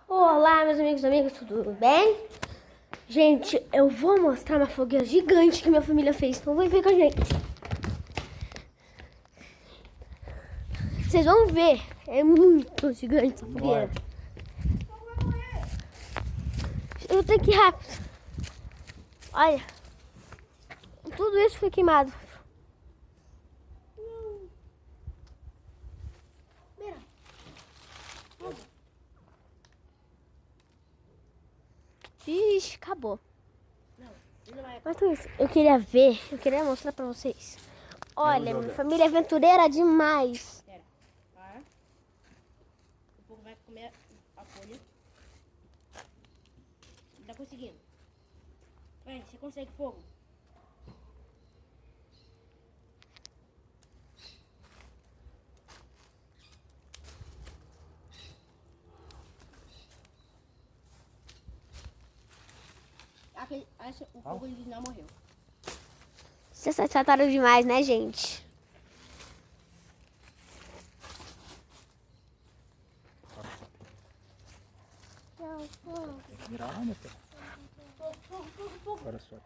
Olá, meus amigos, tudo bem? Gente, eu vou mostrar uma fogueira gigante que minha família fez. Então vem ver com a gente. Vocês vão ver. É muito gigante essa fogueira. Eu tenho que ir rápido. Olha. Tudo isso foi queimado. Ixi, acabou. Mas tudo isso, eu queria mostrar pra vocês. Olha, minha família é aventureira demais. Pera, para. O fogo vai comer a folha. Tá conseguindo. Vai, você consegue fogo. O fogo original morreu. Vocês trataram demais, né, gente? Tem que virar lá, meu filho. Agora sobe.